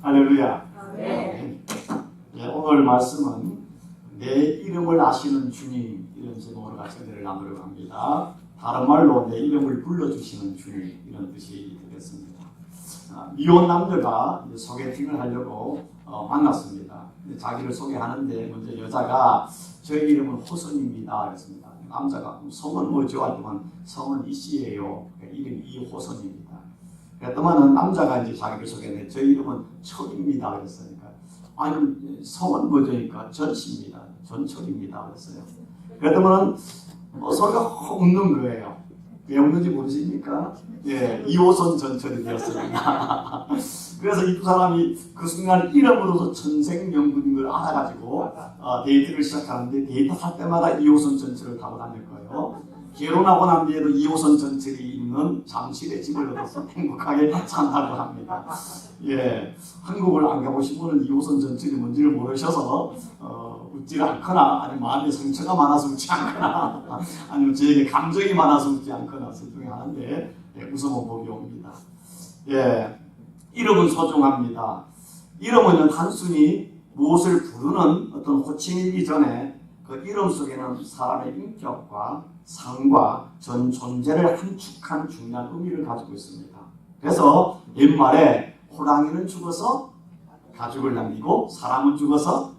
할렐루야. 네. 오늘 말씀은 내 이름을 아시는 주님, 이런 제목으로 같이 은혜를 나누려고 합니다. 다른 말로 내 이름을 불러주시는 주님, 이런 뜻이 되겠습니다. 미혼 남녀가 소개팅을 하려고 만났습니다. 자기를 소개하는데 먼저 여자가 저의 이름은 호선입니다 그랬습니다. 남자가 성은 뭐죠? 하지만 성은 이씨예요. 이름이 이호선입니다. 그랬더만은 남자가 이제 자기를 소개했는데 저 이름은 철입니다 그랬으니까 아니 성은 뭐죠? 그러니까 전씨입니다. 전철입니다 그랬어요. 그랬더만은 소리가 확 웃는 거예요. 왜 웃는지 모르십니까? 예, 이호선 전철이 되었습니다. 그래서 이 두 사람이 그 순간 이름으로서 천생연분인 걸 알아가지고 데이트를 시작하는데 데이트 할 때마다 2호선 전철을 타고 다닐 거예요. 결혼하고 난 뒤에도 2호선 전철이 있는 잠실에 집을 얻어서 행복하게 산다고 합니다. 예, 한국을 안 가보신 분은 2호선 전철이 뭔지를 모르셔서 웃지 않거나 아니면 마음에 상처가 많아서 웃지 않거나 아니면 저에게 감정이 많아서 웃지 않거나 둘 중에 하나인데 웃어본 법이 옵니다. 예, 이름은 소중합니다. 이름은 단순히 무엇을 부르는 어떤 호칭이기 전에 그 이름 속에는 사람의 인격과 상과 전 존재를 함축한 중요한 의미를 가지고 있습니다. 그래서 옛말에 호랑이는 죽어서 가죽을 남기고 사람은 죽어서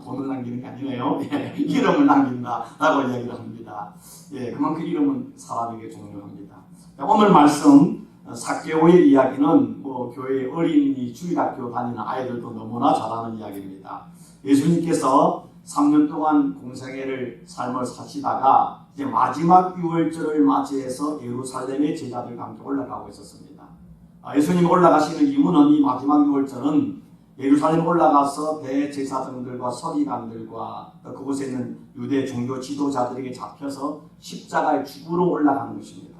돈을 남기는 게 아니네요. 예, 이름을 남긴다라고 이야기를 합니다. 예, 그만큼 이름은 사람에게 중요합니다. 오늘 말씀 삭개오의 이야기는 교회 어린이 주일학교 다니는 아이들도 너무나 잘 아는 이야기입니다. 예수님께서 3년 동안 공생애를 삶을 사시다가 이제 마지막 유월절을 맞이해서 예루살렘의 제자들과 함께 올라가고 있었습니다. 예수님이 올라가시는 이유는 이 마지막 유월절은 예루살렘 올라가서 대제사장들과 서기관들과 그곳에 있는 유대 종교 지도자들에게 잡혀서 십자가에 죽으러 올라가는 것입니다.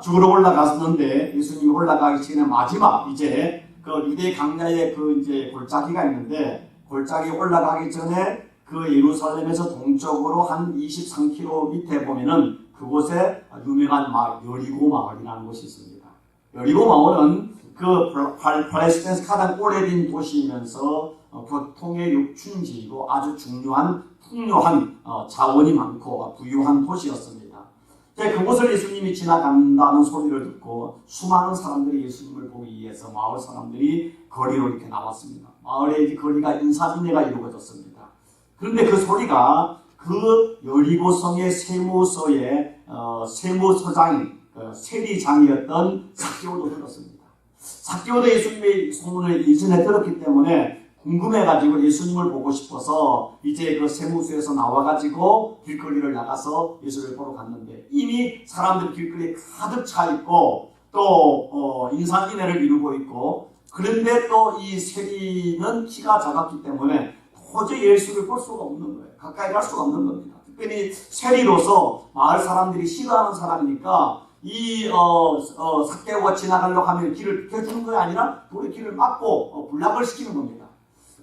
죽으러 올라갔는데 예수님이 올라가기 전에 마지막 이제 그 유대 강야에 그 이제 골짜기가 있는데 골짜기 올라가기 전에 그 예루살렘에서 동쪽으로 한 23km 밑에 보면은 그곳에 유명한 여리고 마을이라는 곳이 있습니다. 여리고 마을은 그 팔레스타인에서 가장 오래된 도시이면서 교통의 육춘지이고 아주 중요한 풍요한 자원이 많고 부유한 도시였습니다. 그곳을 예수님이 지나간다는 소리를 듣고 수많은 사람들이 예수님을 보기 위해서 마을 사람들이 거리로 이렇게 나왔습니다. 마을의 거리가 인산인해가 이루어졌습니다. 그런데 그 소리가 그 여리고성의 세무서의 세무서장인 세리장이었던 삭개오도 들었습니다. 삭개오도 예수님의 소문을 이전에 들었기 때문에 궁금해가지고 예수님을 보고 싶어서 이제 그 세무소에서 나와가지고 길거리를 나가서 예수를 보러 갔는데 이미 사람들이 길거리에 가득 차 있고 또 인산인해를 이루고 있고 그런데 또 이 세리는 키가 작았기 때문에 도저히 예수를 볼 수가 없는 거예요. 가까이 갈 수가 없는 겁니다. 특별히 세리로서 마을 사람들이 싫어하는 사람이니까 이 삭개오가 지나가려고 하면 길을 비켜주는 것이 아니라 돌에 길을 막고 불락을 시키는 겁니다.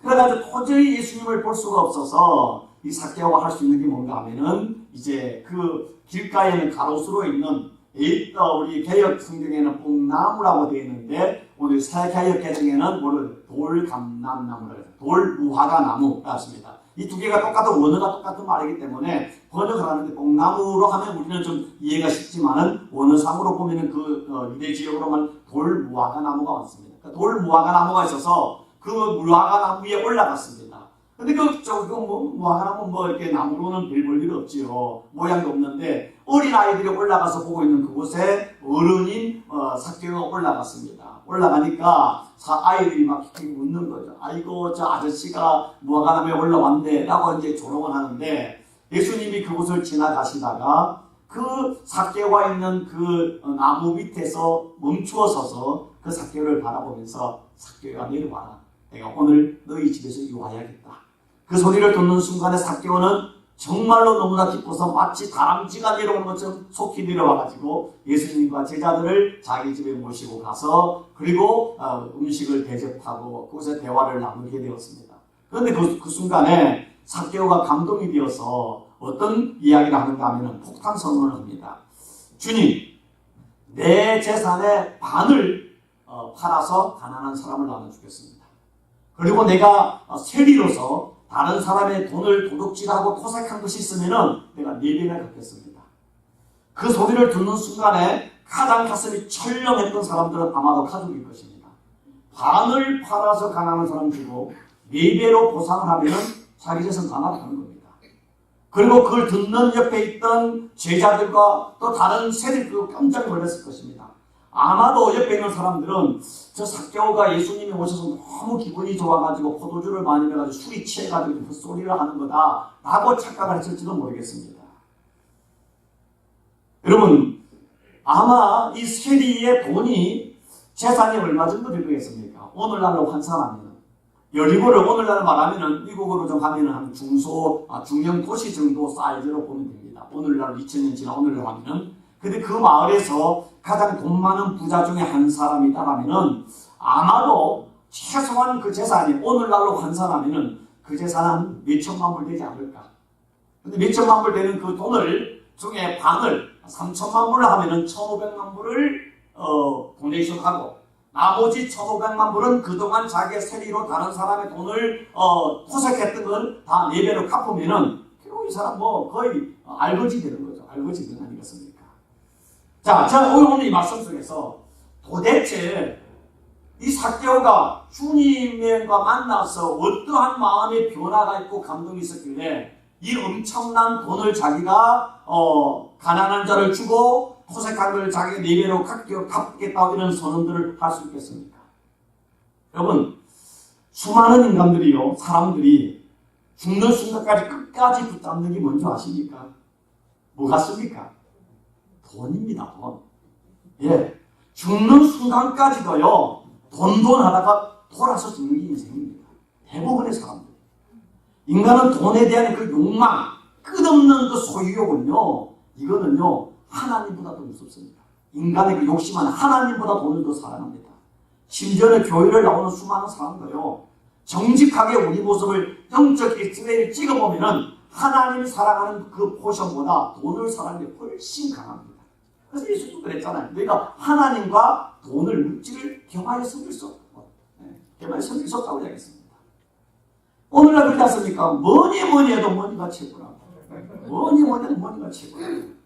그래가지고 도저히 예수님을 볼 수가 없어서 이 삭개오가 할 수 있는 게 뭔가 하면은 이제 그 길가에는 가로수로 있는 우리 개역 성경에는 뽕나무라고 되어 있는데 오늘 새 개역 개정에는 돌감람나무라고 해요. 돌무화과나무가 있습니다. 이 두 개가 똑같은 원어가 똑같은 말이기 때문에 번역을 하는데 뽕나무로 하면 우리는 좀 이해가 쉽지만은 원어상으로 보면은 그 유대 지역으로만 돌무화과나무가 왔습니다. 그러니까 돌무화과나무가 있어서 그 무화과나무 위에 올라갔습니다. 근데 무화과나무 이렇게 나무로는 별 볼 일 없지요. 모양도 없는데 어린 아이들이 올라가서 보고 있는 그곳에 어른인 삭개오가 올라갔습니다. 올라가니까 아이들이 막 웃는 거죠. 아이고 저 아저씨가 무화과나무에 올라왔네 라고 이제 조롱을 하는데 예수님이 그곳을 지나가시다가 그 삭개오가 있는 그 나무 밑에서 멈추어 서서 그 삭개오를 바라보면서 삭개오가 내려와라. 내가 오늘 너희 집에서 유하야겠다. 그 소리를 듣는 순간에 삭개오는 정말로 너무나 기뻐서 마치 다람쥐가 내려오는 것처럼 속히 내려와가지고 예수님과 제자들을 자기 집에 모시고 가서 그리고 음식을 대접하고 그곳에 대화를 나누게 되었습니다. 그런데 그 순간에 삭개오가 감동이 되어서 어떤 이야기를 하는가 하면 폭탄 선언을 합니다. 주님, 내 재산의 반을 팔아서 가난한 사람을 나눠주겠습니다. 그리고 내가 세리로서 다른 사람의 돈을 도둑질하고 토색한 것이 있으면은 내가 4배나 갚겠습니다. 그 소리를 듣는 순간에 가장 가슴이 철렁했던 사람들은 아마도 가족일 것입니다. 반을 팔아서 가난한 사람 주고 4배로 보상을 하면 자기 재산 다 나가는 겁니다. 그리고 그걸 듣는 옆에 있던 제자들과 또 다른 세리들도 깜짝 놀랐을 것입니다. 아마도 옆에 있는 사람들은 저 삭개오가 예수님이 오셔서 너무 기분이 좋아가지고 포도주를 많이 먹어가지고 술이 취해가지고 헛소리를 하는 거다 라고 착각을 했을지도 모르겠습니다. 여러분, 아마 이 세리의 돈이 재산이 얼마 정도 될 거겠습니까? 오늘날로 환산하면 여리고를 오늘날 말하면 미국으로 좀 하면 한 중형 도시 정도 사이즈로 보면 됩니다. 오늘날 2000년 지나 오늘날 하면은. 근데 그 마을에서 가장 돈 많은 부자 중에 한 사람이다 하면은 아마도 최소한 그 재산이 오늘날로 환산하면은 그 재산은 몇천만 불 되지 않을까. 근데 몇천만 불 되는 그 돈을 중에 반을 3천만 불을 하면은 1,500만 불을 도네이션하고 나머지 1,500만 불은 그동안 자기의 세리로 다른 사람의 돈을 토색했던 걸 다 4배로 갚으면은 결국 이 사람 뭐 거의 알거지 되는 거죠. 알거지 되는 거 아니겠습니까? 자, 제가 오늘 이 말씀 속에서 도대체 이 삭개오가 주님과 만나서 어떠한 마음의 변화가 있고 감동이 있었길래 이 엄청난 돈을 자기가 가난한 자를 주고 토색한 걸 자기가 4배로 갚겠다고 이런 선언들을 할 수 있겠습니까? 여러분, 수많은 인간들이요, 사람들이 죽는 순간까지 끝까지 붙잡는 게 뭔지 아십니까? 뭐 같습니까? 돈입니다, 돈. 예. 죽는 순간까지도요, 돈 하다가 돌아서 죽는 게 인생입니다. 대부분의 사람들. 인간은 돈에 대한 그 욕망, 끝없는 그 소유욕은요, 이거는요, 하나님보다 더 무섭습니다. 인간의 그 욕심은 하나님보다 돈을 더 사랑합니다. 심지어는 교회를 나오는 수많은 사람들요, 정직하게 우리 모습을 영적 엑스레이를 찍어보면은 하나님 사랑하는 그 포션보다 돈을 사랑하는 게 훨씬 강합니다. 그래서 예수도 그랬잖아요. 너희가 하나님과 돈을 물질을 겸하여 섬길 수 없다고. 겸하여 섬길 수 없다고 이야기했습니다. 오늘날 그렇지 않습니까? 뭐니 해도 머니가 최고라고. 뭐니 해도 머니가 최고라고.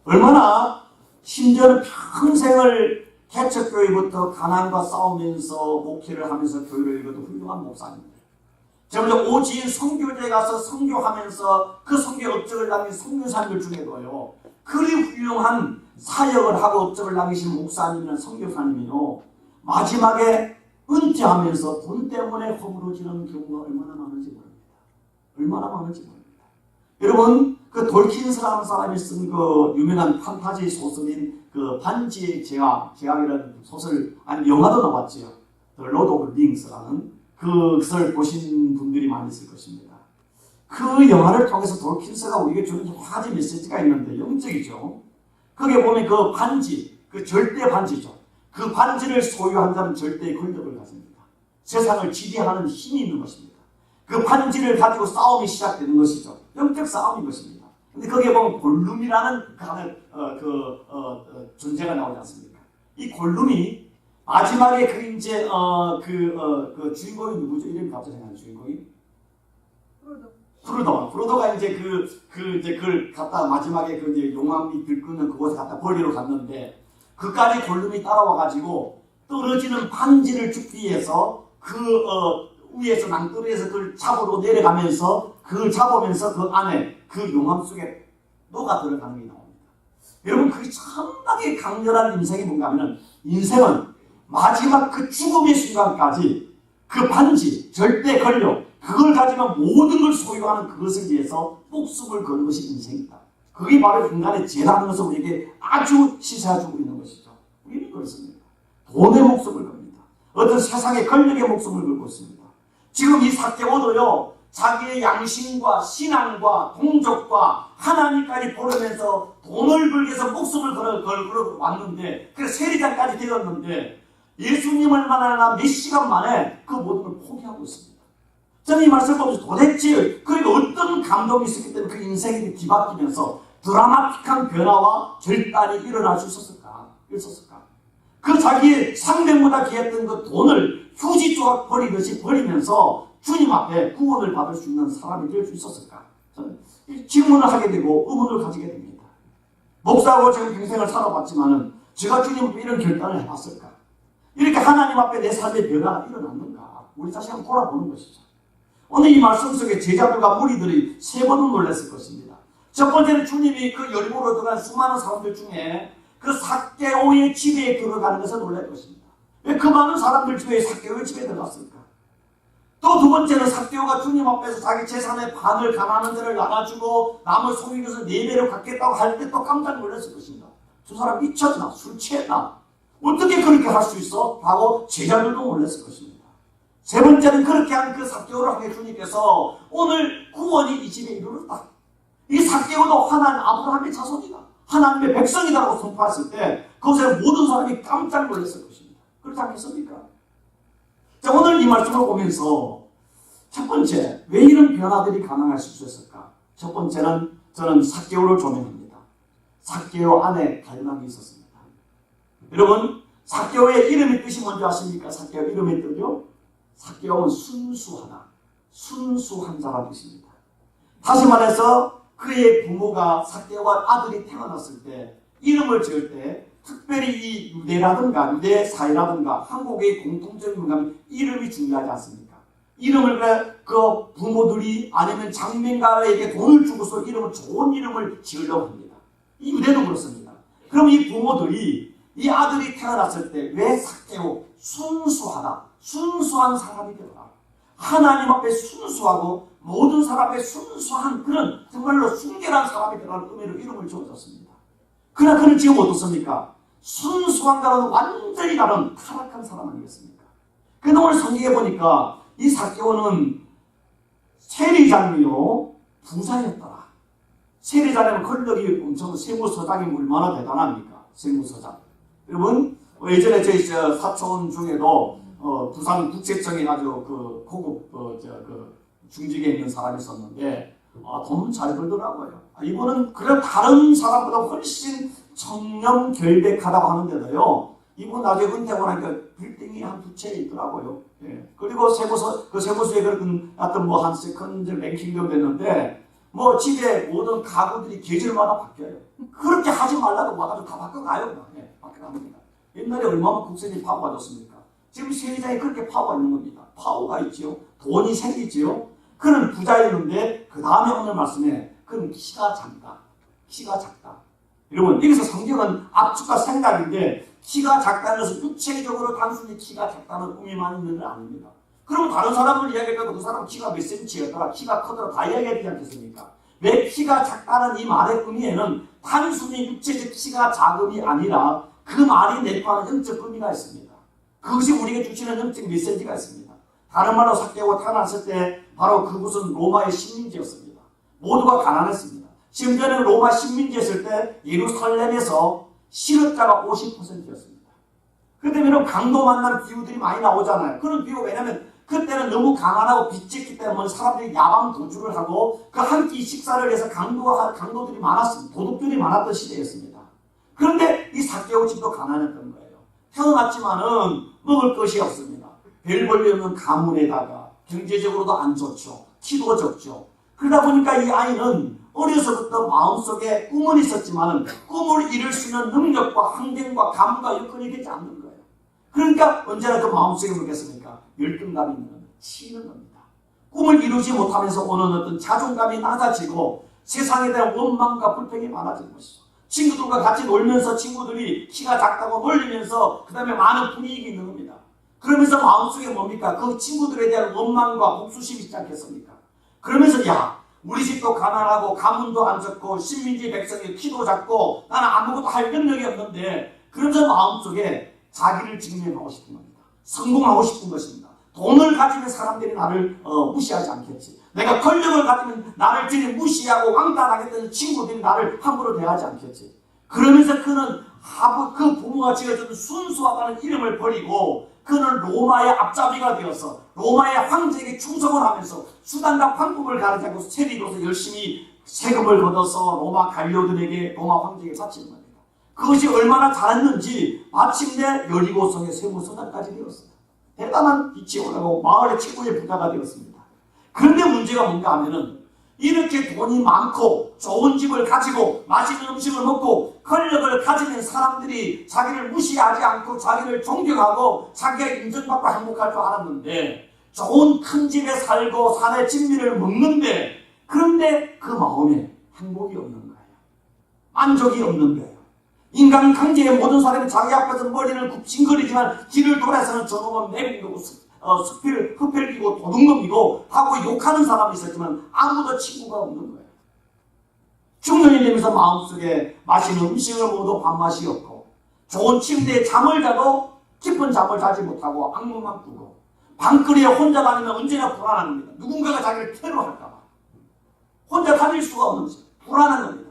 얼마나 심지어는 평생을 개척교회부터 가난과 싸우면서 목회를 하면서 교회를 읽어도 훌륭한 목사님들. 제가 오지인 선교제에 가서 선교하면서 그 선교에 업적을 남긴 선교사님들 중에도요, 그리 훌륭한 사역을 하고 업적을 남기신 목사님이나 선교사님이요, 마지막에 은퇴하면서 돈 때문에 허물어지는 경우가 얼마나 많은지 모릅니다. 얼마나 많은지 모릅니다. 여러분, 그 돌킨스라는 사람이 쓴 그 유명한 판타지 소설인 그 반지의 제왕이라는 소설, 아니 영화도 나왔지요. The Lord of the Rings라는 그것을 보신 분들이 많이 있을 것입니다. 그 영화를 통해서 돌킨스가 우리에게 주는 여러 가지 메시지가 있는데 영적이죠. 거기에 보면 그 반지, 그 절대 반지죠. 그 반지를 소유한 자는 절대의 권력을 가집니다. 세상을 지배하는 힘이 있는 것입니다. 그 반지를 가지고 싸움이 시작되는 것이죠. 영적 싸움인 것입니다. 근데 거기에 보면 골룸이라는 존재가 나오지 않습니까? 이 골룸이 마지막에 그 이제 그 주인공이 누구죠? 이름이 갑자기 생각나는 주인공이? 프로도가 이제 이제 그걸 갖다 마지막에 그 이제 용암이 들끓는 그곳에 갖다 버리러 갔는데 그까지 골룸이 따라와가지고 떨어지는 반지를 줍기 위해서 위에서 낭떠러지에서 그걸 잡으러 내려가면서 그걸 잡으면서 그 안에 그 용암 속에 녹아 들어가는 게 나옵니다. 여러분, 그게 상당히 강렬한 인생이 뭔가 하면 인생은 마지막 그 죽음의 순간까지 그 반지, 절대 권력, 그걸 가지면 모든 걸 소유하는 그것을 위해서 목숨을 거는 것이 인생이다. 그게 바로 인간의 죄라는 것을 우리에게 아주 시사해주고 있는 것이죠. 우리는 그렇습니다. 돈의 목숨을 겁니다. 어떤 세상의 권력의 목숨을 걸고 있습니다. 지금 이 삭개오도요, 자기의 양심과 신앙과 동족과 하나님까지 보려면서 돈을 벌기 위해서 목숨을 걸고 왔는데, 그래서 세리장까지 되었는데, 예수님을 만나나 몇 시간 만에 그 모든 걸 포기하고 있습니다. 저는 이 말씀을 보면서 도대체 그러니까 어떤 감동이 있었기 때문에 그 인생이 뒤바뀌면서 드라마틱한 변화와 결단이 일어날 수 있었을까? 그 자기의 상대보다 귀했던 그 돈을 휴지 조각 버리듯이 버리면서 주님 앞에 구원을 받을 수 있는 사람이 될 수 있었을까? 저는 질문을 하게 되고 의문을 가지게 됩니다. 목사하고 제가 평생을 살아봤지만은 제가 주님 앞에 이런 결단을 해봤을까? 이렇게 하나님 앞에 내 삶의 변화가 일어났는가? 우리 다시 한번 돌아보는 것이죠. 오늘 이 말씀 속에 제자들과 무리들이 세 번은 놀랐을 것입니다. 첫 번째는 주님이 그 열무로 들어간 수많은 사람들 중에 그 삭개오의 집에 들어가는 것을 놀랄 것입니다. 왜 그 많은 사람들 중에 삭개오의 집에 들어갔을까? 또 두 번째는 삭개오가 주님 앞에서 자기 재산의 반을 가난한 자를 나눠주고 남을 속인 것을 4배로 갚겠다고 할 때 또 깜짝 놀랐을 것입니다. 두 사람 미쳤나? 술 취했나? 어떻게 그렇게 할 수 있어? 하고 제자들도 놀랐을 것입니다. 세 번째는 그렇게 한 그 삭개오를 향해 주님께서 오늘 구원이 이 집에 이르렀다. 이 삭개오도 하나님 아브라함의 자손이다. 하나님의 백성이라고 선포했을 때 그것에 모든 사람이 깜짝 놀랐을 것입니다. 그렇지 않겠습니까? 자, 오늘 이 말씀을 보면서 첫 번째, 왜 이런 변화들이 가능할 수 있었을까? 첫 번째는 저는 삭개오를 조명합니다. 삭개오 안에 갈망이 있었습니다. 여러분, 삭개오의 이름의 뜻이 뭔지 아십니까? 삭개오 이름의 뜻이요? 삭개오는 순수하다. 순수한 자라는 뜻입니다. 다시 말해서 그의 부모가 삭개오가 아들이 태어났을 때 이름을 지을 때 특별히 이 유대라든가 유대 사회라든가 한국의 공통적인 문화는 이름이 중요하지 않습니까? 이름을 그 부모들이 아니면 장명가에게 돈을 주고서 이름을 좋은 이름을 지으려고 합니다. 이 유대도 그렇습니다. 그럼 이 부모들이 이 아들이 태어났을 때 왜 삭개오 순수하다. 순수한 사람이 되어라. 하나님 앞에 순수하고 모든 사람 앞에 순수한 그런 정말로 순결한 사람이 되라는 의미로 이름을 지어줬습니다. 그러나 그는 지금 어떻습니까? 순수한가로는 완전히 다른 타락한 사람 아니겠습니까? 그런데 오늘 성경에 보니까 이 삭개오는 세리장이요 부자였더라. 세리장이면 권력이 엄청 세무서장이 얼마나 대단합니까? 세무서장. 여러분 예전에 저희 사촌 중에도 부산 국세청에 아주 그 고급 중직에 있는 사람이 있었는데 돈은 잘 벌더라고요. 이분은 그래 다른 사람보다 훨씬 청렴 결백하다고 하는데도요. 이분 나중에 은퇴하고 나니까 빌딩이 한 2채 있더라고요. 예. 그리고 세무서에 그런 어떤 뭐 한 세컨드 랭킹 정도 됐는데 뭐 집에 모든 가구들이 계절마다 바뀌어요. 그렇게 하지 말라고 와가지고 다 바꿔가요. 예, 바꿔갑니다. 옛날에 얼마나 국세청이 파워가 좋습니까? 지금 세리장이 그렇게 파워가 있는 겁니다. 파워가 있지요. 돈이 생기지요. 그는 부자였는데 그 다음에 오늘 말씀에 그는 키가 작다. 키가 작다. 여러분 여기서 성경은 압축과 생각인데 키가 작다는 것은 육체적으로 단순히 키가 작다는 의미만 있는 건 아닙니다. 그럼 다른 사람을 이야기해도 그 사람 키가 몇 센치였더라 키가 크더라 다 이야기해야 되지 않겠습니까? 왜 키가 작다는 이 말의 의미에는 단순히 육체적 키가 작음이 아니라 그 말이 내포하는 영적 의미가 있습니다. 그것이 우리에게 주시는 영적 메시지가 있습니다. 다른 말로 삭개오가 태어났을 때 바로 그곳은 로마의 식민지였습니다. 모두가 가난했습니다. 심지어는 로마 식민지였을 때 예루살렘에서 실업자가 50%였습니다. 그때는 강도 만난 비유들이 많이 나오잖아요. 그런 비유 왜냐하면 그때는 너무 가난하고 빚졌기 때문에 사람들이 야방 도주를 하고 그 한 끼 식사를 해서 강도들이 많았습니다. 도둑들이 많았던 시대였습니다. 그런데 이 삭개오 집도 가난했던 거예요. 태어났지만은 먹을 것이 없습니다. 별 볼일 없는 가문에다가 경제적으로도 안 좋죠. 키도 적죠. 그러다 보니까 이 아이는 어려서부터 마음속에 꿈은 있었지만 꿈을 이룰 수 있는 능력과 환경과 감과 여건이 되지 않는 거예요. 그러니까 언제나 그 마음속에 뭐겠습니까? 열등감이 있는 겁니다. 치는 겁니다. 꿈을 이루지 못하면서 오는 어떤 자존감이 낮아지고 세상에 대한 원망과 불평이 많아지는 것이죠. 친구들과 같이 놀면서 친구들이 키가 작다고 놀리면서 그 다음에 많은 분위기 있는 겁니다. 그러면서 마음속에 뭡니까? 그 친구들에 대한 원망과 복수심이 있지 않겠습니까? 그러면서 야 우리 집도 가난하고 가문도 안 좋고 식민지 백성이 키도 작고 나는 아무것도 할 능력이 없는데 그러면서 마음속에 자기를 증명하고 싶은 겁니다. 성공하고 싶은 것입니다. 돈을 가지면 사람들이 나를 무시하지 않겠지. 내가 권력을 가지면 나를 전혀 무시하고 왕따하겠다는 친구들이 나를 함부로 대하지 않겠지. 그러면서 그는 그 부모가 지어준 순수하다는 이름을 버리고 그는 로마의 앞잡이가 되어서 로마의 황제에게 충성을 하면서 수단과 방법을 가르지 않고 세리로서 열심히 세금을 걷어서 로마 관료들에게 로마 황제에게 바치는 겁니다. 그것이 얼마나 잘했는지 마침내 여리고성의 세무서장까지 되었어요. 대단한 빛이 올라가고 마을의 최고의 부자가 되었습니다. 그런데 문제가 뭔가 하면은 이렇게 돈이 많고 좋은 집을 가지고 맛있는 음식을 먹고 권력을 가지는 사람들이 자기를 무시하지 않고 자기를 존경하고 자기가 인정받고 행복할 줄 알았는데, 좋은 큰 집에 살고 산의 진미를 먹는데, 그런데 그 마음에 행복이 없는 거예요. 만족이 없는 거예요. 인간 강제의 모든 사람이 자기 앞에서 머리를 굽신거리지만 뒤를 돌아서는 저놈은 내공이고 흡혈기고 도둑놈이고 하고 욕하는 사람이 있었지만 아무도 친구가 없는 거예요. 중년이 되면서 마음속에 맛있는 음식을 먹어도 밥맛이 없고, 좋은 침대에 잠을 자도 깊은 잠을 자지 못하고 악몽만 꾸고, 방거리에 혼자 다니면 언제나 불안한 겁니다. 누군가가 자기를 테러할까봐 혼자 다닐 수가 없는 거죠. 불안한 겁니다.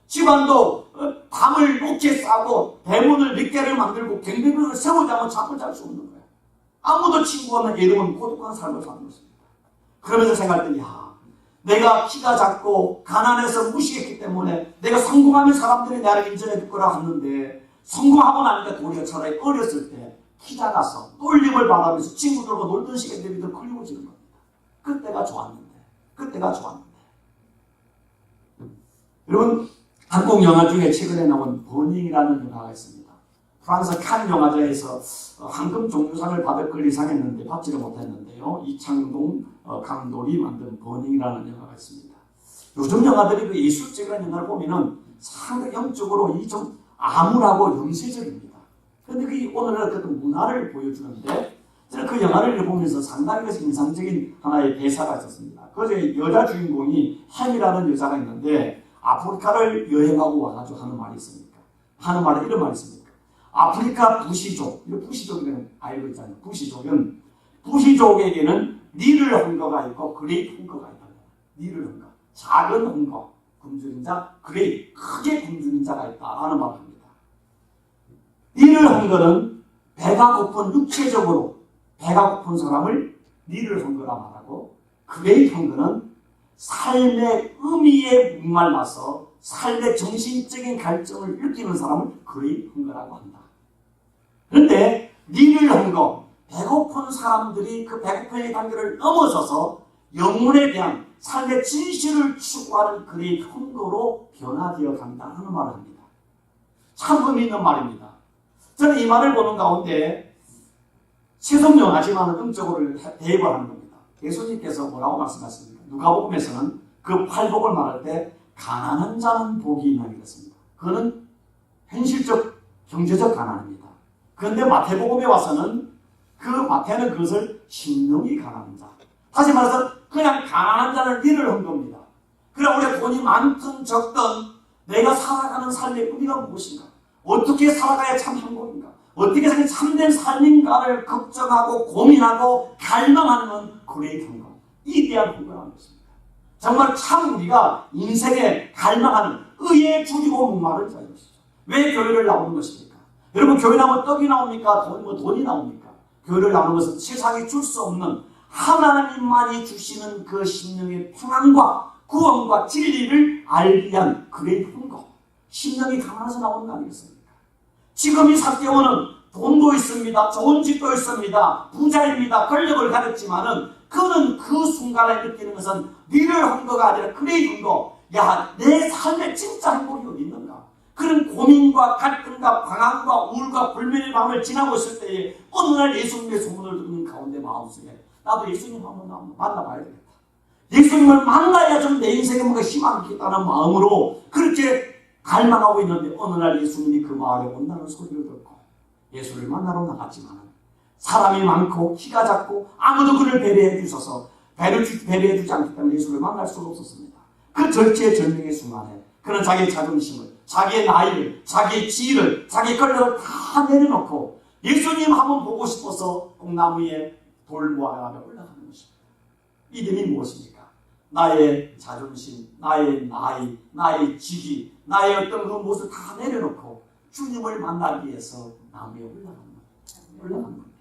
집안도 담을 높게 싸고 대문을 몇 개를 만들고 경비병을 세우자면 잠을 잘 수 없는 거예요. 아무도 친구가 없는 이름은 고독한 삶을 사는 것입니다. 그러면서 생각했더니, 내가 키가 작고 가난해서 무시했기 때문에 내가 성공하면 사람들이 나를 인정해 줄 거라 했는데, 성공하고 나니까 도리어 차라리 어렸을 때 키 작아서 놀림을 받으면서 친구들과 놀던 시간들이 더 그리워지는 겁니다. 그때가 좋았는데. 여러분, 한국 영화 중에 최근에 나온 버닝이라는 영화가 있습니다. 프랑스 칸 영화제에서 황금 종려상을 받을 걸 예상했는데 받지를 못했는데요. 이창동 감독이 만든 버닝이라는 영화가 있습니다. 요즘 영화들이 그 예술적인 영화를 보면은 상당히 영적으로 좀 암울하고 영세적입니다. 그런데 그게 오늘날 어떤 문화를 보여주는데, 저는 그 영화를 보면서 상당히 인상적인 하나의 대사가 있었습니다. 그 여자 주인공이 햄이라는 여자가 있는데, 아프리카를 여행하고 와가지고 하는 말이 있습니까? 하는 말에 이런 말이 있습니까? 아프리카 부시족, 이거 부시족이라는 알고 있잖아요. 부시족에게는 니를 헝거가 있고 그레이트 헝거가 있다. 니를 헝거, 작은 헝거, 굶주린 자, 그레이트, 크게 굶주린 자가 있다라는 말을 합니다. 니를 헝거는 배가 고픈 육체적으로 배가 고픈 사람을 니를 헝거라 말하고, 그레이트 헝거는 삶의 의미에 목말라서 삶의 정신적인 갈증을 느끼는 사람을 그레이트 헝거라고 한다. 그런데 니를 헝거, 배고픈 사람들이 그 배고픔의 단계를 넘어서서 영혼에 대한 삶의 진실을 추구하는 그레이트 헝거로 변화되어 간다 하는 말을 합니다. 참 의미 있는 말입니다. 저는 이 말을 보는 가운데 세속영화지만 음적으로 대입을 하는 겁니다. 예수님께서 뭐라고 말씀하십니까? 누가복음에서는 그 팔복을 말할 때 가난한 자는 복이 있나니 그랬습니다. 그거는 현실적 경제적 가난입니다. 그런데 마태복음에 와서는 마태는 그것을 심령이 가난한 자, 다시 말해서 그냥 가난한 자는 니를 한 겁니다. 그럼 우리가 돈이 많든 적든 내가 살아가는 삶의 의미가 무엇인가? 어떻게 살아가야 참 행복인가? 어떻게 살아야 참된 삶인가를 걱정하고 고민하고 갈망하는 건 그레이트 헝거, 이대한 헝거라는 것입니다. 정말 참 우리가 인생에 갈망하는 의에 줄이고 목마른 자인 것이죠. 왜 교회를 나오는 것입니까? 여러분, 교회 나오면 떡이 나옵니까? 돈이 나옵니까? 교회를 나오는 것은 세상이 줄 수 없는 하나님만이 주시는 그 심령의 평안과 구원과 진리를 알기 위한 그레이트 헝거, 심령이 가난해서 나오는 거 아니겠습니까? 지금 이 삭개오는 돈도 있습니다. 좋은 집도 있습니다. 부자입니다. 권력을 가졌지만은 그는 그 순간에 느끼는 것은 니를 헝거가 아니라 그레이트 헝거. 야, 내 삶에 진짜 행복이 어디 있는가? 그런 고민과 갈등과 방황과 우울과 불면의 밤을 지나고 있을 때에 어느 날 예수님의 소문을 듣는 가운데 마음속에 나도 예수님 한번 만나봐야 되겠다. 예수님을 만나야 좀 내 인생에 뭔가 희망이 있겠다는 마음으로 그렇게 갈망하고 있는데, 어느 날 예수님이 그 마을에 온다는 소리를 듣고 예수를 만나러 나갔지만 사람이 많고 키가 작고 아무도 그를 배려해 주셔서 배려해 주지 않기 때문에 예수를 만날 수가 없었습니다. 그 절체절명의 순간에 그는 자기의 자존심을, 자기의 나이를, 자기의 지위를, 자기의 권력을 다 내려놓고 예수님 한번 보고 싶어서 뽕나무에 돌 모아가며 올라가는 것입니다. 이름이 무엇입니까? 나의 자존심, 나의 나이, 나의 직위, 나의 어떤 그 모습을 다 내려놓고 주님을 만나기 위해서 나무에 올라가는 겁니다.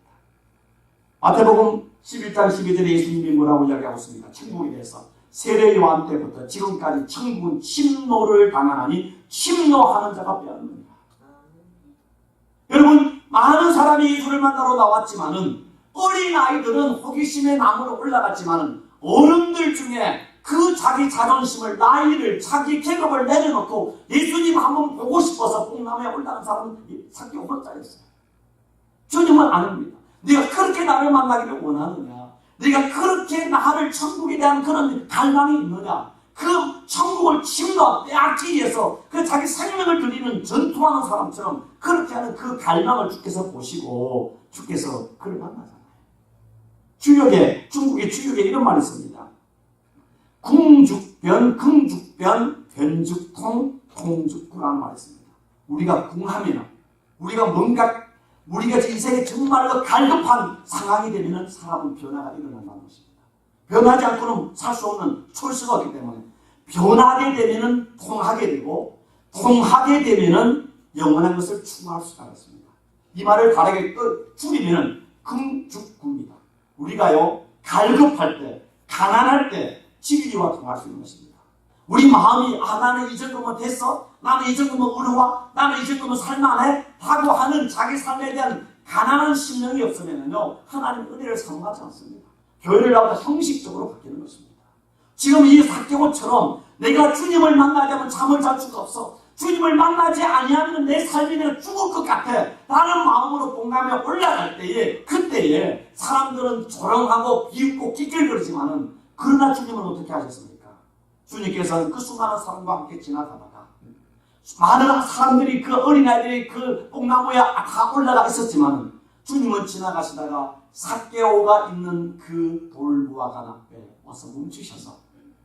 마태복음 11장 12절에 예수님이 뭐라고 이야기하고 있습니까? 천국에 대해서 세례 요한 때부터 지금까지 천국은 침노를 당하나니 침노하는 자가 빼앗는다. 여러분, 많은 사람이 예수를 만나러 나왔지만은 어린 아이들은 호기심의 나무로 올라갔지만은 어른들 중에 그 자기 자존심을, 나이를, 자기 계급을 내려놓고 예수님 한번 보고 싶어서 뽕나무에 올라간 사람은 삭개오 혼자였어요. 주님은 아닙니다. 네가 그렇게 나를 만나기를 원하느냐? 네가 그렇게 나를 천국에 대한 그런 갈망이 있느냐? 그 천국을 침노 빼앗기 위해서 그 자기 생명을 드리는 전투하는 사람처럼 그렇게 하는 그 갈망을 주께서 보시고 주께서 그를 만나잖아요. 중국의 주역에 이런 말이 있습니다. 궁죽변, 긍죽변, 변죽통, 통죽구라는 말이 있습니다. 우리가 궁하면, 우리가 인생에 정말로 갈급한 상황이 되면 사람은 변화가 일어난다는 것입니다. 변하지 않고는 살 수 없는 초이스가 없기 때문에 변하게 되면 통하게 되고 통하게 되면 영원한 것을 추구할 수가 있습니다. 이 말을 다르게 줄이면 긍죽구입니다. 우리가요 갈급할 때, 가난할 때 진리와 통할 수 있는 것입니다. 우리 마음이 나는 이 정도면 됐어? 나는 이 정도면 어려워? 나는 이 정도면 살만해? 라고 하는 자기 삶에 대한 가난한 심령이 없으면요 하나님 은혜를 사모하지 않습니다. 교회를 나오다 형식적으로 바뀌는 것입니다. 지금 이 삭개오처럼 내가 주님을 만나지 않으면 잠을 잘 수가 없어. 주님을 만나지 아니하면 내 삶이 내가 죽을 것 같아. 라는 마음으로 공감에 올라갈 때에 그때에 사람들은 조롱하고 비웃고 끼낄거리지만은 그러나 주님은 어떻게 하셨습니까? 주님께서는 그 수많은 사람과 함께 지나가다가 많은 사람들이 그 어린아이들이 그 뽕나무에 다 올라가 있었지만 주님은 지나가시다가 삭개오가 있는 그 돌무화관 앞에 와서 멈추셔서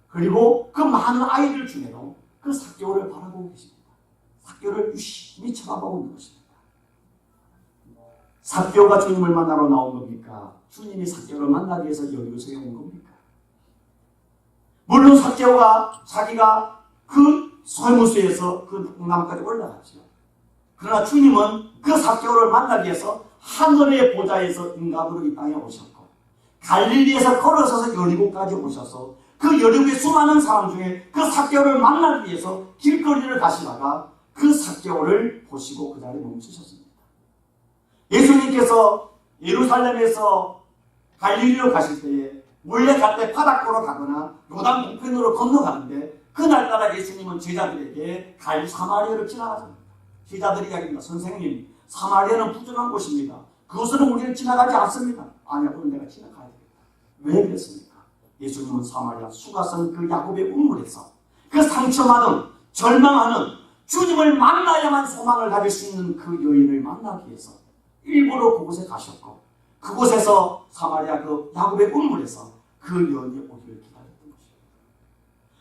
그리고 그 많은 아이들 중에도 그 삭개오를 바라보고 계십니다. 삭개오를 유심히 쳐다보고 있는 것입니다. 삭개오가 주님을 만나러 나온 겁니까? 주님이 삭개오를 만나기 위해서 여리고성에 온 겁니까? 물론 삭개오가 자기가 그 설무수에서 그 뽕나무까지 올라갔죠. 그러나 주님은 그 삭개오를 만나기 위해서 하늘의 보좌에서 인간으로 이 땅에 오셨고 갈릴리에서 걸어서서 여리고까지 오셔서 그 여리고의 수많은 사람 중에 그 삭개오를 만나기 위해서 길거리를 가시다가 그 삭개오를 보시고 그 자리에 멈추셨습니다. 예수님께서 예루살렘에서 갈릴리로 가실 때에 원래 갈 때 바닷가로 가거나 요단 동편으로 건너가는데 그날따라 예수님은 제자들에게 사마리아를 지나가십니다. 제자들이 이야기합니다. 선생님, 사마리아는 부정한 곳입니다. 그것으로 우리는 지나가지 않습니다. 아니야, 오늘 내가 지나가야 되겠다. 왜 그랬습니까? 예수님은 사마리아 수가성 그 야곱의 우물에서 그 상처받은 절망하는 주님을 만나야만 소망을 가질 수 있는 그 여인을 만나기 위해서 일부러 그곳에 가셨고 그곳에서 사마리아 그 야곱의 우물에서 그 여인이 오기를 기다렸던 것입니다.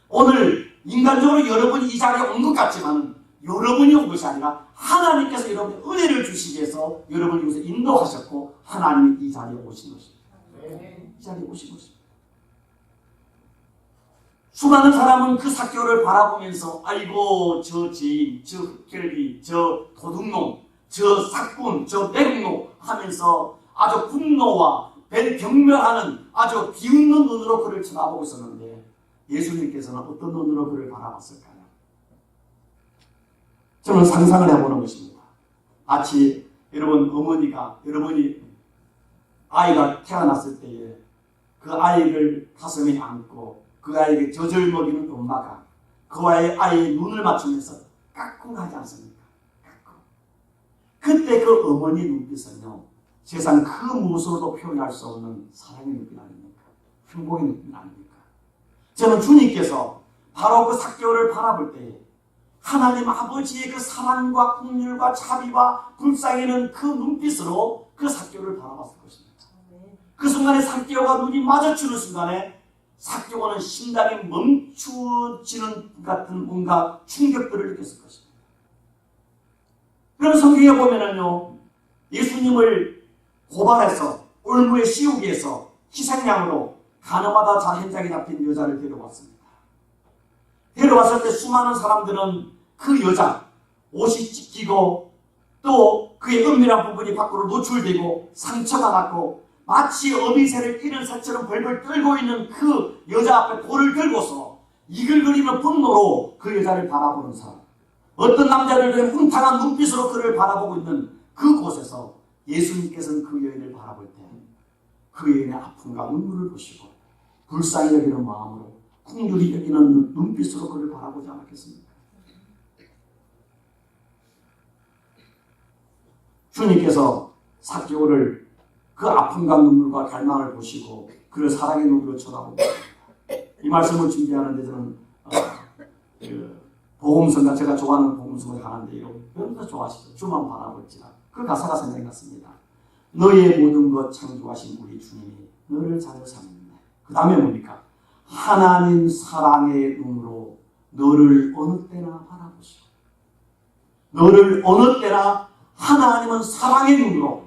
오늘 인간적으로 여러분이 이 자리에 온 것 같지만 여러분이 온 것이 아니라 하나님께서 여러분의 은혜를 주시기 위해서 여러분을 이곳에 인도하셨고 하나님이 이 자리에 오신 것입니다. 이 자리에 오신 것입니다. 수많은 사람은 그 삭개오를 바라보면서 아이고 저 죄인, 저 흑결비, 저 도둑놈, 저 삭군, 저 매국노 하면서 아주 분노와 경멸하는 아주 비웃는 눈으로 그를 쳐다보고 있었는데 예수님께서는 어떤 눈으로 그를 바라봤을까요? 저는 상상을 해보는 것입니다. 마치 여러분이 아이가 태어났을 때에 그 아이를 가슴에 안고 그 아이에게 젖을 먹이는 엄마가 그 아이의 눈을 맞추면서 까꿍하지 않습니까? 까꿍. 그때 그 어머니 눈빛은요 세상 그 무엇으로도 표현할 수 없는 사랑의 눈빛 아닙니까? 행복의 눈빛 아닙니까? 저는 주님께서 바로 그 삭개오를 바라볼 때에 하나님 아버지의 그 사랑과 긍휼과 자비와 불쌍히는 그 눈빛으로 그 삭개오를 바라봤을 것입니다. 그 순간에 삭개오가 눈이 마주치는 순간에 삭개오는 심장이 멈추지는 같은 뭔가 충격들을 느꼈을 것입니다. 그럼 성경에 보면은요 예수님을 고발해서 올무에 씌우기 위해서 희생양으로 가늠하다 자 현장에 잡힌 여자를 데려왔습니다. 데려왔을 때 수많은 사람들은 그 여자 옷이 찢기고 또 그의 은밀한 부분이 밖으로 노출되고 상처가 났고 마치 어미새를 잃은 새처럼 벌벌 떨고 있는 그 여자 앞에 돌을 들고서 이글거리는 분노로 그 여자를 바라보는 사람, 어떤 남자들은 흥탕한 눈빛으로 그를 바라보고 있는 그곳에서 예수님께서는 그 여인을 바라볼 때 그 여인의 아픔과 눈물을 보시고 불쌍히 여기는 마음으로 긍휼히 여기는 눈빛으로 그를 바라보지 않았겠습니까? 주님께서 삭개오를 그 아픔과 눈물과 갈망을 보시고 그를 사랑의 눈으로 쳐다보고 이 말씀을 준비하는데 저는 복음서가 제가 좋아하는 복음서가 하나인데요. 여러분도 좋아하시죠? 주만 바라볼지라. 그 가사가 생각났습니다. 너의 모든 것 창조하신 우리 주님이 너를 자녀 삼았네. 그 다음에 뭡니까? 하나님 사랑의 눈으로 너를 어느 때나 바라보시고 너를 어느 때나 하나님은 사랑의 눈으로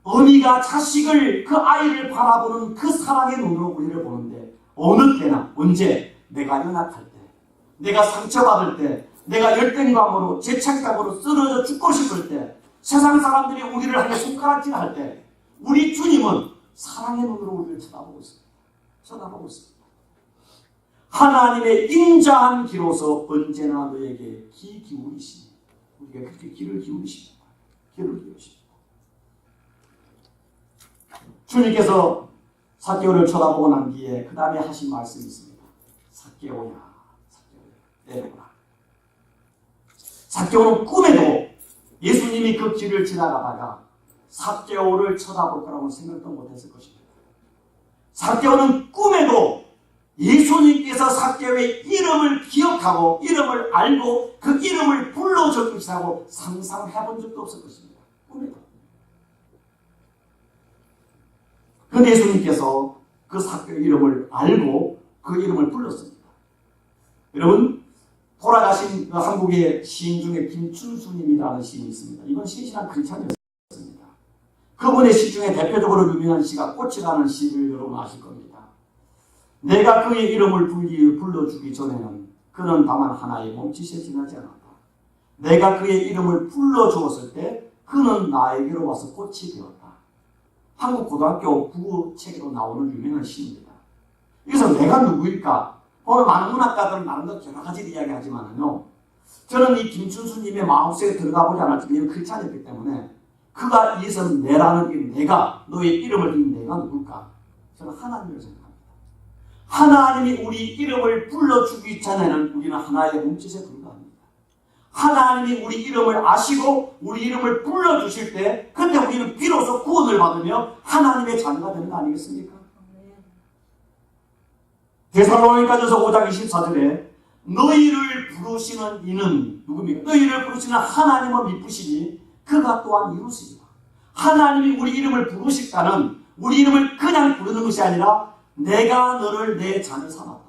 어미가 자식을 그 아이를 바라보는 그 사랑의 눈으로 우리를 보는데 어느 때나 언제 내가 연약할 때 내가 상처받을 때 내가 열등감으로 죄책감으로 쓰러져 죽고 싶을 때 세상 사람들이 우리를 향해 손가락질할 때 우리 주님은 사랑의 눈으로 우리를 쳐다보고 있습니다. 쳐다보고 있습니다. 하나님의 인자한 기로서 언제나 너에게 귀 기울이시니 우리가 그렇게 귀를 기울이십니다. 귀를 기울이십니다. 주님께서 삭개오를 쳐다보고 난 뒤에 그 다음에 하신 말씀이 있습니다. 삭개오야, 삭개오야, 내려오라. 삭개오는 꿈에도 예수님이 그 길을 지나가다가 삭개오를 쳐다볼 거라고 생각도 못했을 것입니다. 삭개오는 꿈에도 예수님께서 삭개오의 이름을 기억하고 이름을 알고 그 이름을 불러줄 것이라고 상상해본 적도 없을 것입니다. 꿈에도. 그런데 예수님께서 그 삭개오의 이름을 알고 그 이름을 불렀습니다. 여러분 돌아가신 한국의 시인 중에 김춘수님이라는 시인이 있습니다. 이건 시인이란 크리스찬이었습니다. 그분의 시 중에 대표적으로 유명한 시가 꽃이라는 시를 여러분 아실 겁니다. 내가 그의 이름을 불러주기 전에는 그는 다만 하나의 몸짓에 지나지 않았다. 내가 그의 이름을 불러주었을 때 그는 나에게로 와서 꽃이 되었다. 한국 고등학교 국어책에도 나오는 유명한 시입니다. 그래서 내가 누구일까? 오늘 많은 문학가들은 나름대로 여러 가지 이야기하지만요. 저는 이 김춘수님의 마음속에 들어가 보지 않았지만 이건 크리스찬이었기 때문에 그가 이선 내라는 이 내가 너의 이름을 든 내가 누굴까? 저는 하나님을 생각합니다. 하나님이 우리 이름을 불러주기 전에는 우리는 하나의 몸짓에 불과합니다. 하나님이 우리 이름을 아시고 우리 이름을 불러주실 때 그때 우리는 비로소 구원을 받으며 하나님의 자녀가 되는 거 아니겠습니까? 데살로니가전서 5장 24절에 너희를 부르시는 이는 누굽니까? 너희를 부르시는 하나님은 미쁘시니 그가 또한 이루시리라. 하나님이 우리 이름을 부르실까는 우리 이름을 그냥 부르는 것이 아니라 내가 너를 내 자녀 삼았다.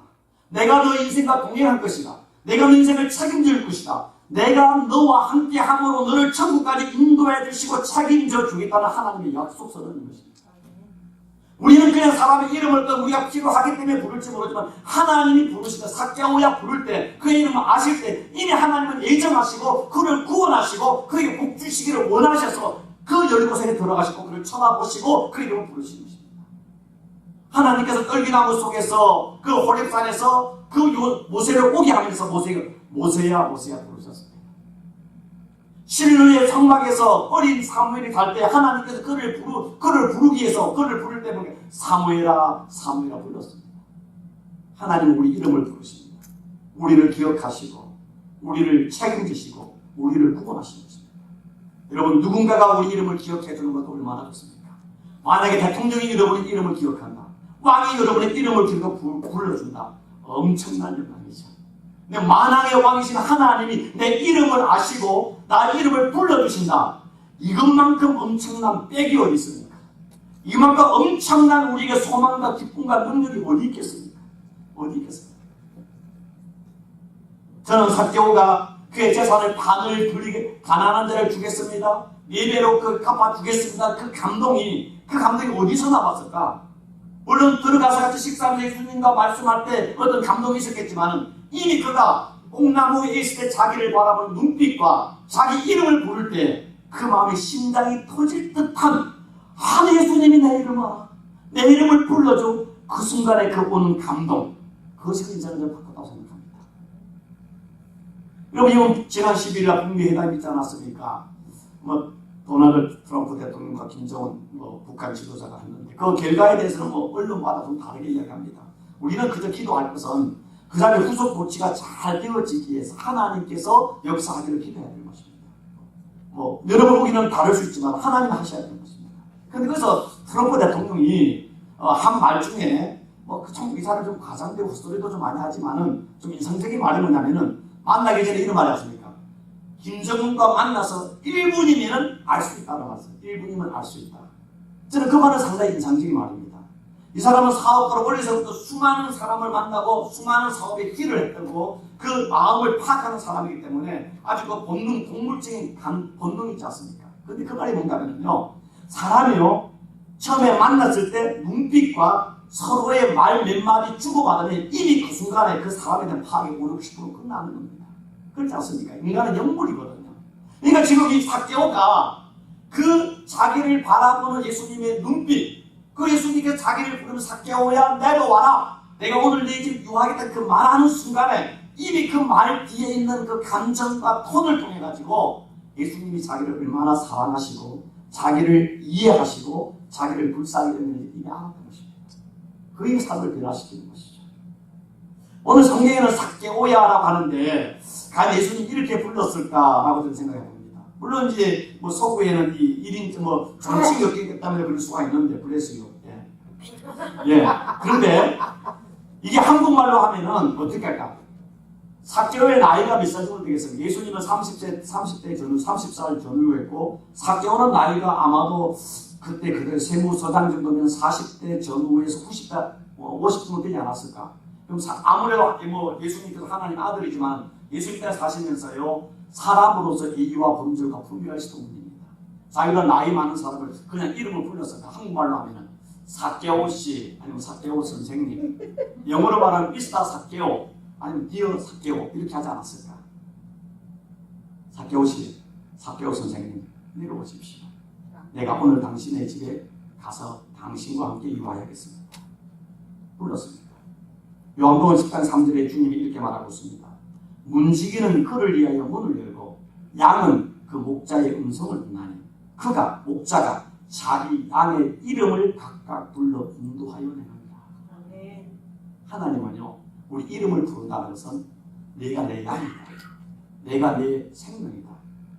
내가 너의 인생과 동행할 것이다. 내가 너 인생을 책임질 것이다. 내가 너와 함께 함으로 너를 천국까지 인도해 주시고 책임져 주겠다는 하나님의 약속서는 것입니다. 우리는 그냥 사람의 이름을 또 우리가 필요하기 때문에 부를지 모르지만 하나님이 부르시다 삭개오야 부를 때 그의 이름을 아실 때 이미 하나님은 예정하시고 그를 구원하시고 그에게 복 주시기를 원하셔서 그 열고생에 들어가시고 그를 쳐다보시고 그 이름을 부르시는 것입니다. 하나님께서 떨기나무 속에서 그 호렙산에서 그 모세를 오게 하면서 모세야 모세야 부르셨습니다. 실루의 성막에서 어린 사무엘이 갈 때 하나님께서 그를 부르기 위해서 그를 부를 때 사무엘아 사무엘아 불렀습니다. 하나님은 우리 이름을 부르십니다. 우리를 기억하시고 우리를 책임지시고 우리를 구원하시는 것입니다. 여러분 누군가가 우리 이름을 기억해 주는 것도 얼마나 좋습니까? 만약에 대통령이 여러분의 이름을 기억한다. 왕이 여러분의 이름을 기억하고 불러준다. 엄청난 영광이죠. 근데 만왕의 왕이신 하나님이 내 이름을 아시고 나 이름을 불러주신다. 이것만큼 엄청난 빽이 어디 있습니까? 이만큼 엄청난 우리에게 소망과 기쁨과 능력이 어디 있겠습니까? 어디 있겠습니까? 저는 삭개오가 그의 재산을 반을 드리게 가난한 자를 주겠습니다. 4배로 그 갚아주겠습니다. 그 감동이 어디서 나왔을까? 물론 들어가서 같이 식사를 예수님과 말씀할 때 어떤 감동이 있었겠지만 이미 그가 옥나무에 있을 때 자기를 바라보는 눈빛과 자기 이름을 부를 때 그 마음에 심장이 터질 듯한 예수님이 내 이름을 불러줘. 그 순간에 그 오는 감동, 그것이 그 인생을 바꿨다고 생각합니다. 여러분 지난 10일날 북미회담이 있지 않았습니까? 도널드 트럼프 대통령과 김정은 북한 지도자가 했는데 그 결과에 대해서는 언론마다 좀 다르게 이야기합니다. 우리는 그저 기도할 것은 그 자리에 후속 조치가 잘 되어지기 위해서 하나님께서 역사하기를 기도해야 되는 것입니다. 여러분 보기는 다를 수 있지만 하나님 하셔야 되는 것입니다. 그런데 그래서 트럼프 대통령이 한 말 중에 이 사람 좀 과장되고 헛소리도 좀 많이 하지만은 좀 인상적인 말이 뭐냐면은 만나기 전에 이런 말이 하십니까? 김정은과 만나서 1분이면 알 수 있다고 말했어요. 1분이면 알 수 있다. 저는 그 말은 상당히 인상적인 말입니다. 이 사람은 사업가로 원래서부터 수많은 사람을 만나고 수많은 사업에 길을 했고 그 마음을 파악하는 사람이기 때문에 아주 그 본능, 동물적인 본능이 있지 않습니까? 그런데 그 말이 뭔가면요. 사람이요. 처음에 만났을 때 눈빛과 서로의 말 몇 마디 주고받으면 이미 그 순간에 그 사람에 대한 파악이 5, 60% 끝나는 겁니다. 그렇지 않습니까? 인간은 영물이거든요. 그러니까 지금 이 삭개오가 그 자기를 바라보는 예수님의 눈빛, 그 예수님께 자기를 부르는 삭개오야 내려와라. 내가 오늘 내 집 유하겠다 그 말하는 순간에 이미 그 말 뒤에 있는 그 감정과 톤을 통해 가지고 예수님이 자기를 얼마나 사랑하시고 자기를 이해하시고 자기를 불쌍히 여기는지 이미 알았던 것입니다. 그의 삶을 변화시키는 것이죠. 오늘 성경에는 삭개오야라고 하는데 과연 예수님이 이렇게 불렀을까라고 저는 생각해 봅니다. 물론 이제 서구에는 이 1인 정치가 없기 때문에 그럴 수가 있는데 블레스요. 예. 그런데 이게 한국말로 하면은 어떻게 할까? 삭개오의 나이가 몇 살 정도 되겠습니까? 예수님은 30대 전후, 30살 전후였고 삭개오는 나이가 아마도 그때 세무서장 정도면 40대 전후에서 90대, 50 정도 되지 않았을까? 그럼 아무래도 예수님께서 하나님 아들이지만 예수님 때 사시면서요 사람으로서 예의와 범절과 분별하시던 분입니다. 자기가 나이 많은 사람을 그냥 이름을 불렀을까? 한국말로 하면은 삭개오 씨 아니면 삭개오 선생님, 영어로 말하면 미스터 삭개오 아니면 디어 삭개오 이렇게 하지 않았을까? 삭개오 씨, 삭개오 선생님 내려오십시오. 내가 오늘 당신의 집에 가서 당신과 함께 유하여야겠습니다. 불렀습니다. 요한복음 10장 3절에 주님이 이렇게 말하고 있습니다. 문지기는 그를 위하여 문을 열고 양은 그 목자의 음성을 듣나니 그가 목자가 자기 양의 이름을 각각 불러 인도하여 내는다. 하나님은요 우리 이름을 부른다는 것은 내가 내 양이다, 내가 내 생명이다,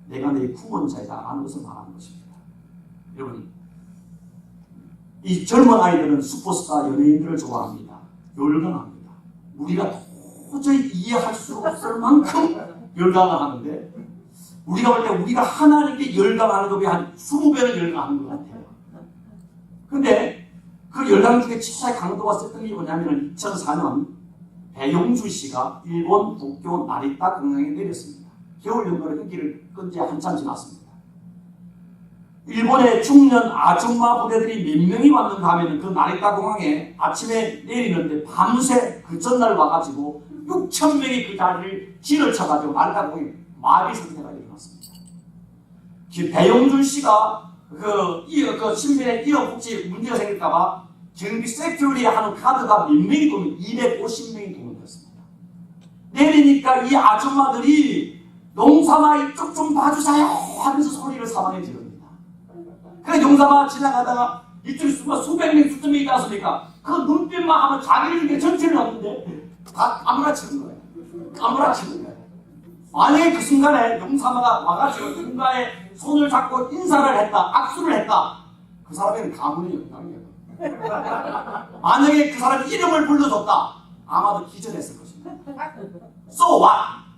내가 내 구원자이다 라는 것을 말하는 것입니다. 여러분 이 젊은 아이들은 슈퍼스타 연예인들을 좋아합니다. 열광합니다. 우리가 도저히 이해할 수 없을 만큼 열광을 하는데 우리가 볼 때 우리가 하나님께 열광하는 것이 한 20배는 열광하는 것 같아요. 근데 그 열광 중에 최대 강도가 셌던 게 뭐냐면 2004년 배용주 씨가 일본 도쿄 나리타 공항에 내렸습니다. 겨울연가로 인기를 끈 지 한참 지났습니다. 일본의 중년 아줌마 부대들이 몇 명이 왔는가 하면 그 나리타 공항에 아침에 내리는데 밤새 그 전날 와가지고 6,000명이 그 자리를 진을 쳐가지고 나리타 공항에 마비 상태가 일어났습니다. 배용준 씨가 그 신변에 이어 혹시 문제가 생길까봐 경비 세큐리티 하는 카드가 몇 명이 도면 250명이 도면됐습니다. 내리니까 이 아줌마들이 용사마 이쪽 좀 봐주세요 하면서 소리를 사방에 지릅니다. 그래 용사마 지나가다가 이쪽에 수백 명, 수천 명이 있지 않습니까? 그 눈빛만 하면 자기를 이렇게 전체를 하는데 다 아무렇지는 거예요. 아무렇지는 거예요. 만약에 그 순간에 용사마가 와가지고 누군가의 손을 잡고 인사를 했다, 악수를 했다, 그 사람에게는 가문의 영광이에요. 만약에 그 사람이 이름을 불러줬다, 아마도 기절했을 것입니다. So what?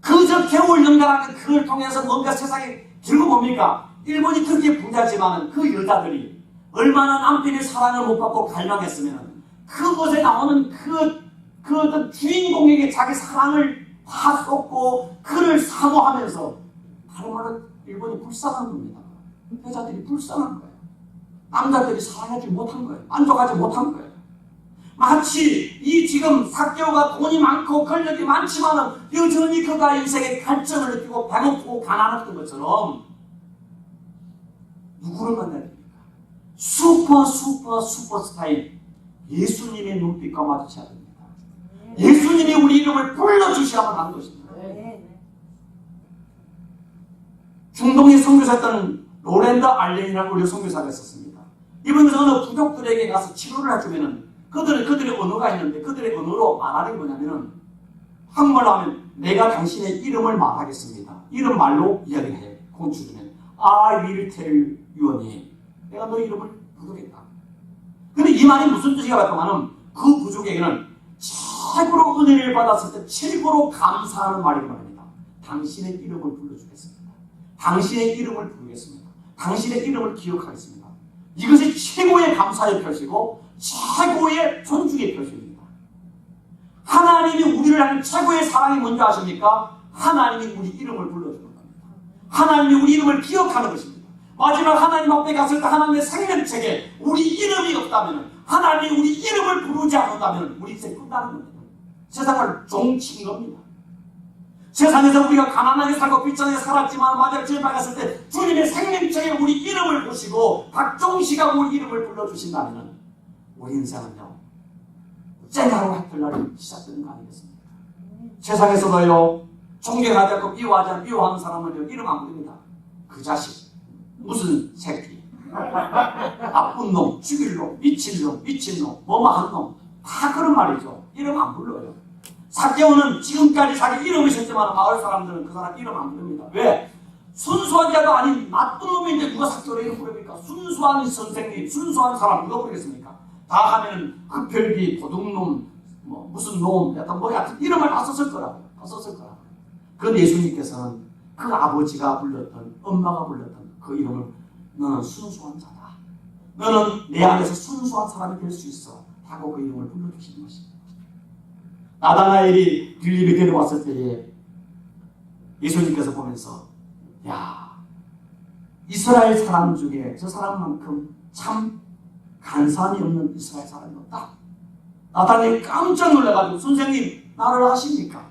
그저 겨울 연가라는 그걸 통해서 뭔가 세상에 결국 뭡니까? 일본이 그렇게 부자지만 그 여자들이 얼마나 남편의 사랑을 못 받고 갈망했으면 그것에 나오는 그 어떤 주인공에게 자기 사랑을 다 쏟고 그를 사모하면서 다른 말로 일본이 불쌍한 겁니다. 여자들이 불쌍한 거예요. 남자들이 사랑하지 못한 거예요. 만족하지 못한 거예요. 마치 이 지금 삭개오가 돈이 많고 권력이 많지만은 여전히 그가 인생의 갈증을 느끼고 배고프고 가난했던 것처럼 누구를 만나야 됩니까? 슈퍼스타인 예수님의 눈빛과 마주쳐야 됩니다. 예수님이 우리 이름을 불러주셔야만 하는 것입니다. 중동에 선교사였던 로렌드 알렌이라는 우리 선교사가 있었습니다. 이분은 어느 부족들에게 가서 치료를 해주면은 그들의 언어가 있는데 그들의 언어로 말하는 게 뭐냐면은 한국말로 하면 내가 당신의 이름을 말하겠습니다. 이름 말로 이야기를 해. 공주주면 I will tell your name. 내가 너 이름을 부르겠다. 근데 이 말이 무슨 뜻이가 봤더만은 그 부족에게는 최고로 은혜를 받았을 때 최고로 감사하는 말이 말입니다. 당신의 이름을 불러주겠습니다. 당신의 이름을 부르겠습니다. 당신의 이름을 기억하겠습니다. 이것이 최고의 감사의 표시고 최고의 존중의 표시입니다. 하나님이 우리를 하는 최고의 사랑이 뭔지 아십니까? 하나님이 우리 이름을 불러주는 겁니다. 하나님이 우리 이름을 기억하는 것입니다. 마지막 하나님 앞에 갔을 때 하나님의 생명책에 우리 이름이 없다면, 하나님이 우리 이름을 부르지 않는다면 우리 인생 끝나는 겁니다. 세상을 종친 겁니다. 세상에서 우리가 가난하게 살고 비천하게 살았지만 마지막 주님에 갔을 때 주님의 생명책에 우리 이름을 보시고 박종식가 우리 이름을 불러주신다면 우리 인생은요 쨍하고 해뜰 날이 시작되는 거 아니겠습니까? 세상에서도요 존경하지 않고 미워하는 사람은요 이름 안 부릅니다. 그 자식, 무슨 새끼, 나쁜 놈, 죽일 놈, 미친놈, 뭐뭐한 놈, 다 그런 말이죠. 이름 안 불러요. 삭개오는 지금까지 자기 이름이 있었지만 마을 사람들은 그 사람 이름 안 부릅니다. 왜? 순수한 자도 아닌 나쁜 놈인데 누가 삭개오를 이름 부릅니까? 순수한 선생님, 순수한 사람 누가 부르겠습니까? 다 하면은 흡혈귀, 도둑놈, 뭐 무슨 놈, 약간 뭐 같은 이름을 다 썼을 거라고요. 다 썼을 거라고요. 그런데 예수님께서는 그 아버지가 불렀던, 엄마가 불렀던 그 이름을 너는 순수한 자다. 너는 내 안에서 순수한 사람이 될 수 있어. 하고 그 이름을 불러주시는 것입니다. 나다나엘이 빌립에 데려왔을 때에 예수님께서 보면서 야 이스라엘 사람 중에 저 사람만큼 참 간사함이 없는 이스라엘 사람이 없다. 나다나엘이 깜짝 놀라가지고 선생님 나를 아십니까?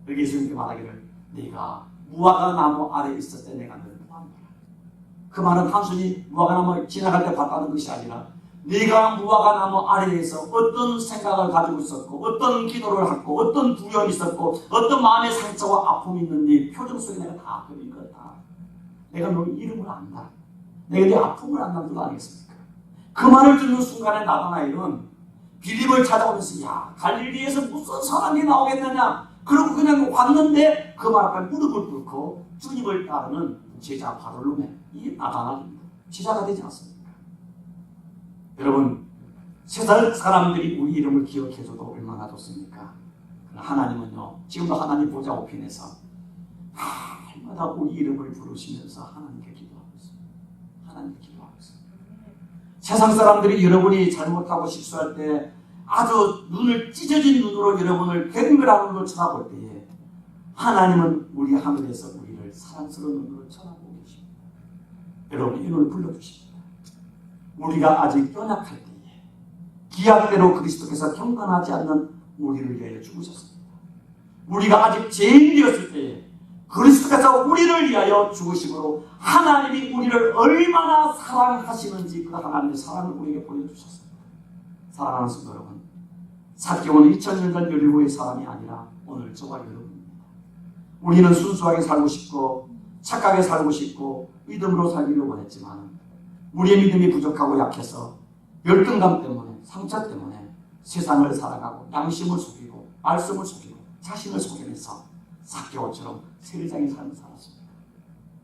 그렇게 예수님께 말하기를 네가 무화과 나무 아래에 있을 때 내가 너를 보았노라. 그 말은 단순히 무화과 나무 지나갈 때 봤다는 것이 아니라 네가 무화과 나무 아래에서 어떤 생각을 가지고 있었고 어떤 기도를 하고 어떤 두려움이 있었고 어떤 마음의 상처와 아픔이 있는지 표정 속에 내가 다 읽었다. 내가 너 이름을 안다. 내가 네 아픔을 안다는 것 아니겠습니까? 그 말을 듣는 순간에 나다나엘은 빌립을 찾아오면서 야 갈릴리에서 무슨 사람이 나오겠느냐 그러고 그냥 왔는데 그 말 앞에 무릎을 꿇고 주님을 따르는 제자 바돌로메 이 나다나엘입니다. 제자가 되지 않습니까? 여러분 세상 사람들이 우리 이름을 기억해줘도 얼마나 좋습니까? 하나님은요 지금도 하나님 보좌 우편에서 날마다 우리 이름을 부르시면서 하나님께 기도하고 있습니다. 하나님께 기도하고 있습니다. 세상 사람들이 여러분이 잘못하고 실수할 때 아주 눈을 찢어진 눈으로 여러분을 갱글한 눈으로 쳐다볼 때에 하나님은 우리 하늘에서 우리를 사랑스러운 눈으로 쳐다보고 계십니다. 여러분 이 눈을 불러주십니다. 우리가 아직 연약할 때에 기약대로 그리스도께서 경건하지 않는 우리를 위하여 죽으셨습니다. 우리가 아직 죄인이었을 때에 그리스도께서 우리를 위하여 죽으심으로 하나님이 우리를 얼마나 사랑하시는지 그 하나님의 사랑을 우리에게 보여주셨습니다. 사랑하는 성도 여러분, 삭개오는 2000년 전 열리고의 사람이 아니라 오늘 저와 여러분입니다. 우리는 순수하게 살고 싶고 착하게 살고 싶고 믿음으로 살기를 원했지만 우리의 믿음이 부족하고 약해서 열등감 때문에 상처 때문에 세상을 살아가고 양심을 속이고 말씀을 속이고 자신을 속이면서 삭개오처럼 세상에 삶을 살았습니다.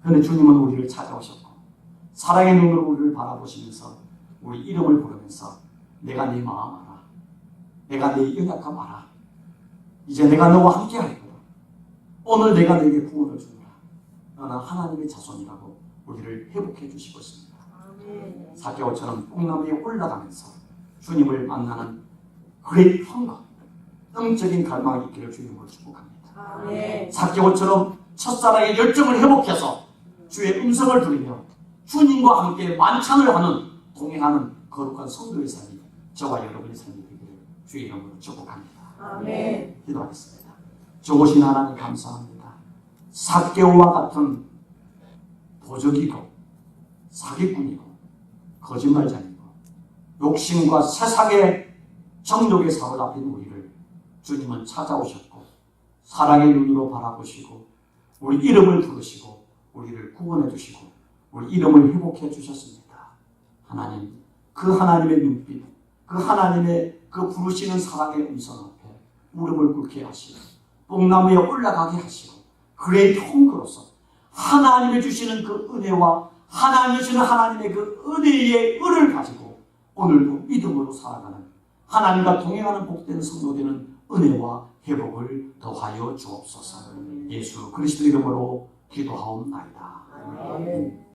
그런데 주님은 우리를 찾아오셨고 사랑의 눈으로 우리를 바라보시면서 우리 이름을 부르면서 내가 네 마음 알아. 내가 네 연약함 알아. 이제 내가 너와 함께 할 거다. 오늘 내가 너에게 구원을 주노라. 너는 하나님의 자손이라고 우리를 회복해 주시고 있습니다. 삭개오처럼 뽕나무에 올라가면서 주님을 만나는 그레이트 헝거, 영적인 갈망이 있기를 주님으로 축복합니다. 삭개오처럼 첫사랑의 열정을 회복해서 주의 음성을 들으며 주님과 함께 만찬을 하는 동행하는 거룩한 성도의 삶이 저와 여러분의 삶이 되기를 주의 이름으로 축복합니다. 아멘. 기도하겠습니다. 좋으신 하나님 감사합니다. 삭개오와 같은 도적이고 사기꾼이고 거짓말장이고 욕심과 세상의 정욕에 사로잡힌 우리를 주님은 찾아오셨고 사랑의 눈으로 바라보시고 우리 이름을 부르시고 우리를 구원해 주시고 우리 이름을 회복해 주셨습니다. 하나님, 그 하나님의 눈빛, 그 하나님의 그 부르시는 사랑의 음성 앞에 무릎을 꿇게 하시고 뽕나무에 올라가게 하시고 그의 통로로서 하나님이 주시는 그 은혜와 하나님이 주시는 하나님의 그 은혜의 은을 가지고 오늘도 믿음으로 살아가는 하나님과 동행하는 복된 성도되는 은혜와 회복을 더하여 주옵소서. 예수 그리스도 이름으로 기도하옵나이다. 아멘.